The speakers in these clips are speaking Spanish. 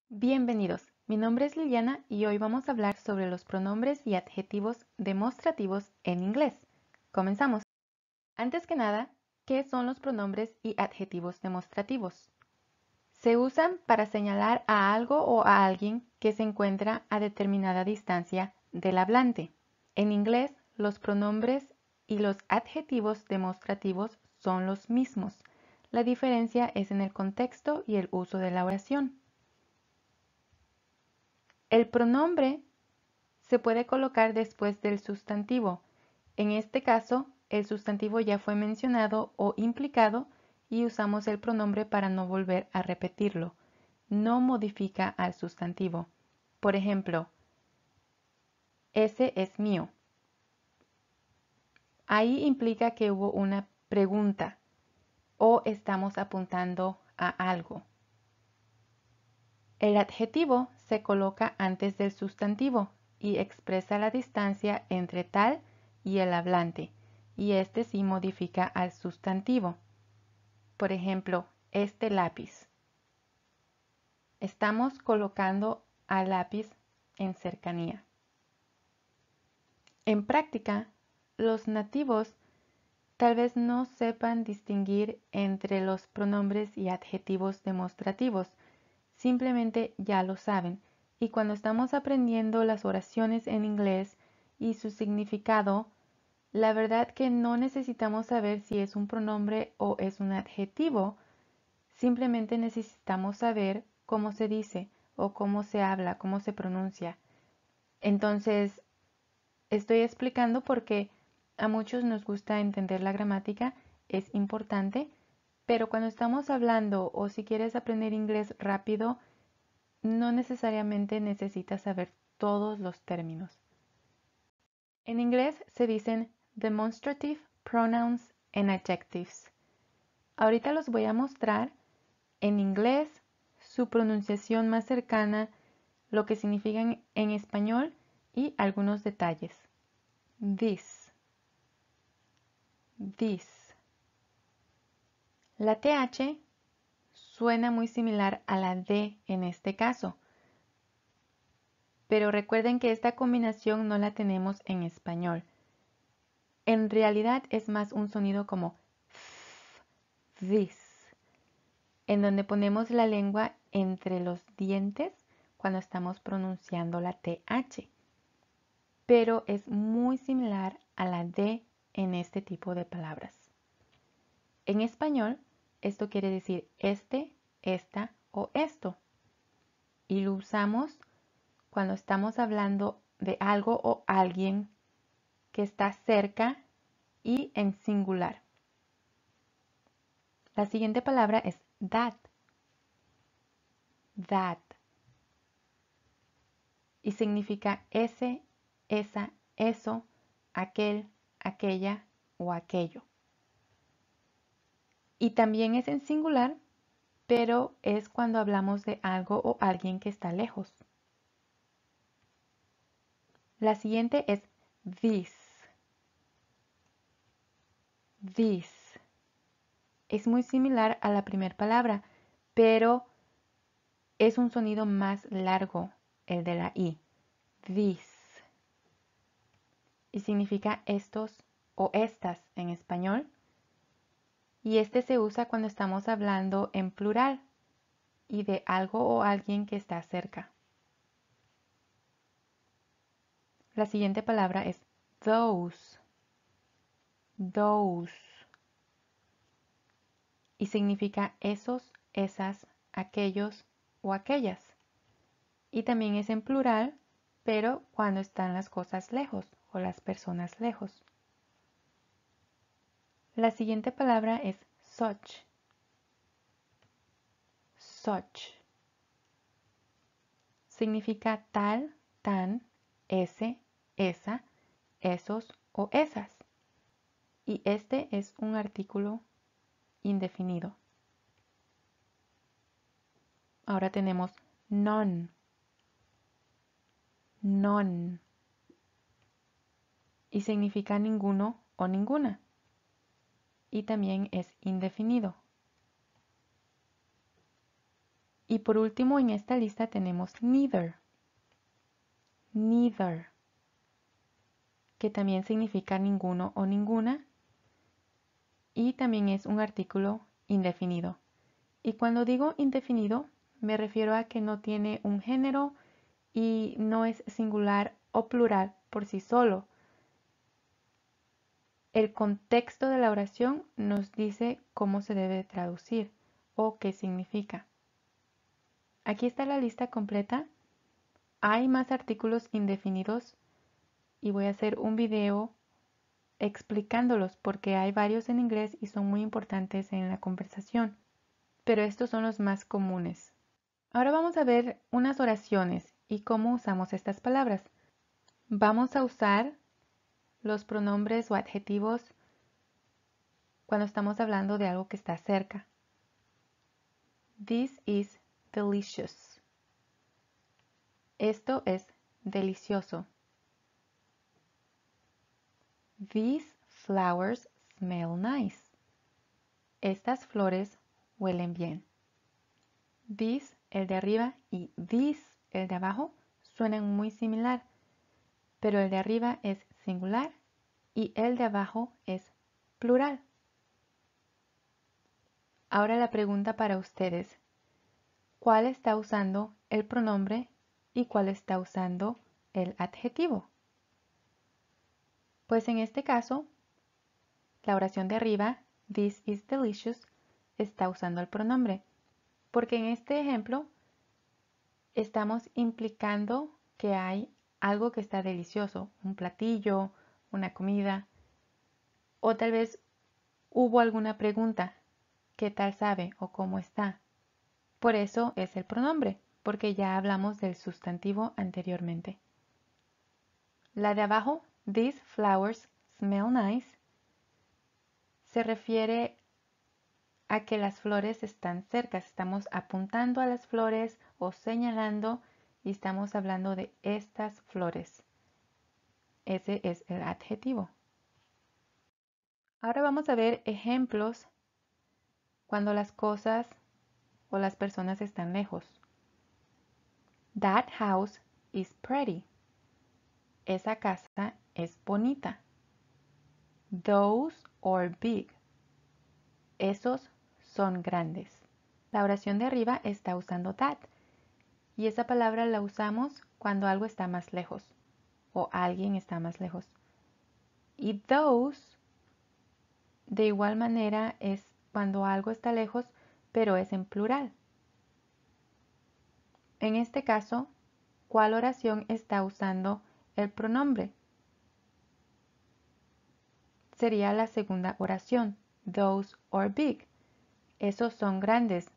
Bienvenidos, mi nombre es Liliana y hoy vamos a hablar sobre los pronombres y adjetivos demostrativos en inglés. Comenzamos. Antes que nada, ¿qué son los pronombres y adjetivos demostrativos? Se usan para señalar a algo o a alguien que se encuentra a determinada distancia del hablante. En inglés, los pronombres y los adjetivos demostrativos son los mismos. La diferencia es en el contexto y el uso de la oración. El pronombre se puede colocar después del sustantivo. En este caso, el sustantivo ya fue mencionado o implicado y usamos el pronombre para no volver a repetirlo. No modifica al sustantivo. Por ejemplo, ese es mío. Ahí implica que hubo una pregunta o estamos apuntando a algo. El adjetivo se coloca antes del sustantivo y expresa la distancia entre tal y el hablante, y este sí modifica al sustantivo. Por ejemplo, este lápiz. Estamos colocando al lápiz en cercanía. En práctica, los nativos tal vez no sepan distinguir entre los pronombres y adjetivos demostrativos, simplemente ya lo saben. Y cuando estamos aprendiendo las oraciones en inglés y su significado, la verdad que no necesitamos saber si es un pronombre o es un adjetivo, simplemente necesitamos saber cómo se dice o cómo se habla, cómo se pronuncia. Entonces, estoy explicando porque a muchos nos gusta entender la gramática, es importante, pero cuando estamos hablando o si quieres aprender inglés rápido, no necesariamente necesitas saber todos los términos. En inglés se dicen demonstrative pronouns and adjectives. Ahorita los voy a mostrar en inglés, su pronunciación más cercana, lo que significan en español y algunos detalles. This, this. La TH suena muy similar a la D en este caso, pero recuerden que esta combinación no la tenemos en español. En realidad es más un sonido como this, en donde ponemos la lengua entre los dientes cuando estamos pronunciando la TH, pero es muy similar a la D en este tipo de palabras. En español, esto quiere decir este, esta o esto, y lo usamos cuando estamos hablando de algo o alguien que está cerca y en singular. La siguiente palabra es that. That. Y significa ese, esa, eso, aquel, aquella o aquello. Y también es en singular, pero es cuando hablamos de algo o alguien que está lejos. La siguiente es this. This. Es muy similar a la primera palabra, pero es un sonido más largo, el de la I. This. Y significa estos o estas en español. Y este se usa cuando estamos hablando en plural y de algo o alguien que está cerca. La siguiente palabra es those. Those. Y significa esos, esas, aquellos o aquellas. Y también es en plural, pero cuando están las cosas lejos o las personas lejos. La siguiente palabra es such. Such. Significa tal, tan, ese, esa, esos o esas. Y este es un artículo indefinido. Ahora tenemos none. None. Y significa ninguno o ninguna. Y también es indefinido. Y por último en esta lista tenemos neither. Neither, que también significa ninguno o ninguna. Y también es un artículo indefinido. Y cuando digo indefinido, me refiero a que no tiene un género y no es singular o plural por sí solo. El contexto de la oración nos dice cómo se debe traducir o qué significa. Aquí está la lista completa. Hay más artículos indefinidos y voy a hacer un video explicándolos porque hay varios en inglés y son muy importantes en la conversación. Pero estos son los más comunes. Ahora vamos a ver unas oraciones y cómo usamos estas palabras. Vamos a usar los pronombres o adjetivos cuando estamos hablando de algo que está cerca. This is delicious. Esto es delicioso. These flowers smell nice. Estas flores huelen bien. This, el de arriba, y this, el de abajo, suenan muy similar, pero el de arriba es singular y el de abajo es plural. Ahora la pregunta para ustedes. ¿Cuál está usando el pronombre y cuál está usando el adjetivo? Pues en este caso, la oración de arriba, this is delicious, está usando el pronombre, porque en este ejemplo estamos implicando que hay algo que está delicioso, un platillo, una comida, o tal vez hubo alguna pregunta, ¿qué tal sabe o cómo está? Por eso es el pronombre, porque ya hablamos del sustantivo anteriormente. La de abajo, these flowers smell nice, se refiere a que las flores están cerca. Estamos apuntando a las flores o señalando y estamos hablando de estas flores. Ese es el adjetivo. Ahora vamos a ver ejemplos cuando las cosas o las personas están lejos. That house is pretty. Esa casa es bonita. Those are big. Esos son grandes. La oración de arriba está usando that y esa palabra la usamos cuando algo está más lejos o alguien está más lejos. Y those, de igual manera, es cuando algo está lejos, pero es en plural. En este caso, ¿cuál oración está usando el pronombre? Sería la segunda oración, those are big. Esos son grandes.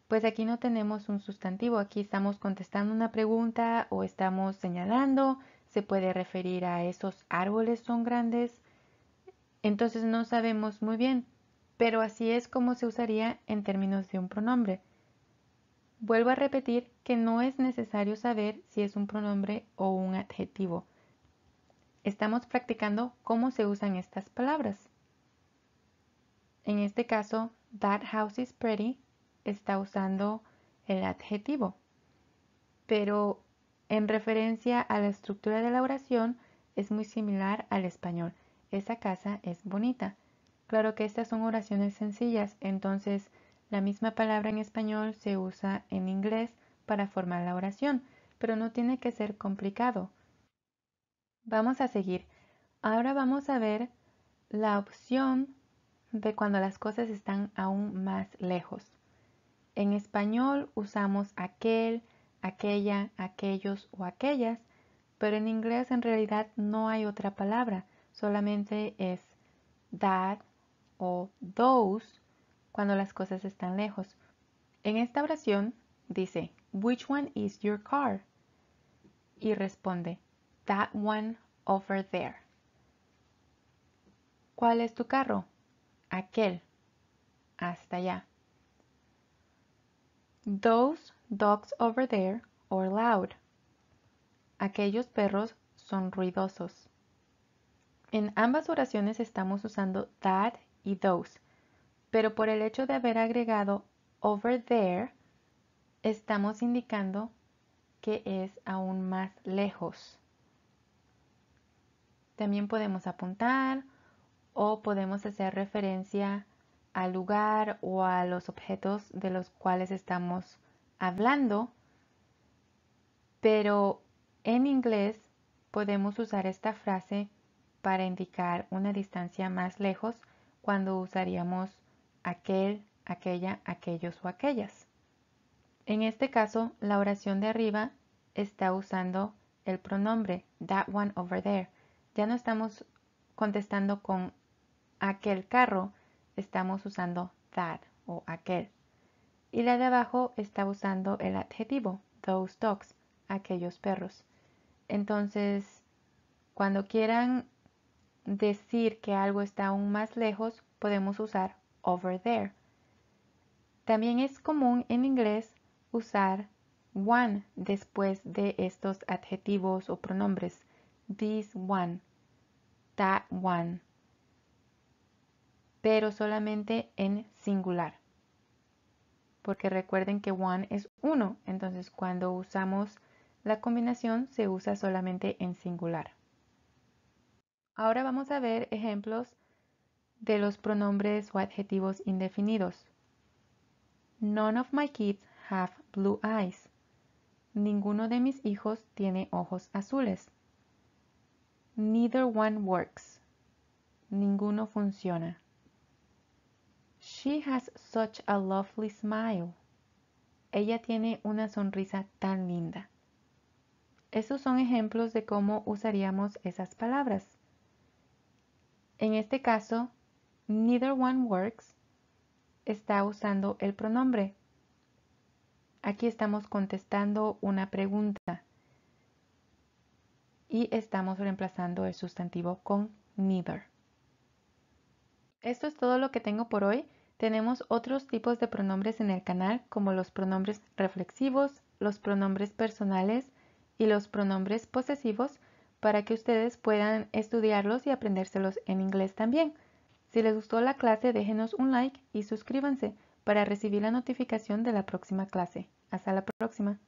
Pues aquí no tenemos un sustantivo, aquí estamos contestando una pregunta o estamos señalando, se puede referir a esos árboles son grandes. Entonces no sabemos muy bien, pero así es como se usaría en términos de un pronombre. Vuelvo a repetir que no es necesario saber si es un pronombre o un adjetivo. Estamos practicando cómo se usan estas palabras. En este caso, that house is pretty está usando el adjetivo, pero en referencia a la estructura de la oración es muy similar al español. Esa casa es bonita. Claro que estas son oraciones sencillas, entonces la misma palabra en español se usa en inglés para formar la oración, pero no tiene que ser complicado. Vamos a seguir. Ahora vamos a ver la opción de cuando las cosas están aún más lejos. En español usamos aquel, aquella, aquellos o aquellas, pero en inglés en realidad no hay otra palabra, solamente es that o those cuando las cosas están lejos. En esta oración dice, which one is your car? Y responde, that one over there. ¿Cuál es tu carro? Aquel, hasta allá. Those dogs over there are loud. Aquellos perros son ruidosos. En ambas oraciones estamos usando that y those, pero por el hecho de haber agregado over there, estamos indicando que es aún más lejos. También podemos apuntar o podemos hacer referencia al lugar o a los objetos de los cuales estamos hablando, pero en inglés podemos usar esta frase para indicar una distancia más lejos cuando usaríamos aquel, aquella, aquellos o aquellas. En este caso, la oración de arriba está usando el pronombre that one over there. Ya no estamos contestando con aquel carro, estamos usando that o aquel. Y la de abajo está usando el adjetivo those dogs, aquellos perros. Entonces, cuando quieran decir que algo está aún más lejos, podemos usar over there. También es común en inglés usar one después de estos adjetivos o pronombres. This one, that one, pero solamente en singular. Porque recuerden que one es uno, entonces cuando usamos la combinación se usa solamente en singular. Ahora vamos a ver ejemplos de los pronombres o adjetivos indefinidos. None of my kids have blue eyes. Ninguno de mis hijos tiene ojos azules. Neither one works. Ninguno funciona. She has such a lovely smile. Ella tiene una sonrisa tan linda. Esos son ejemplos de cómo usaríamos esas palabras. En este caso, neither one works está usando el pronombre. Aquí estamos contestando una pregunta y estamos reemplazando el sustantivo con neither. Esto es todo lo que tengo por hoy. Tenemos otros tipos de pronombres en el canal, como los pronombres reflexivos, los pronombres personales y los pronombres posesivos, para que ustedes puedan estudiarlos y aprendérselos en inglés también. Si les gustó la clase, déjenos un like y suscríbanse para recibir la notificación de la próxima clase. Hasta la próxima.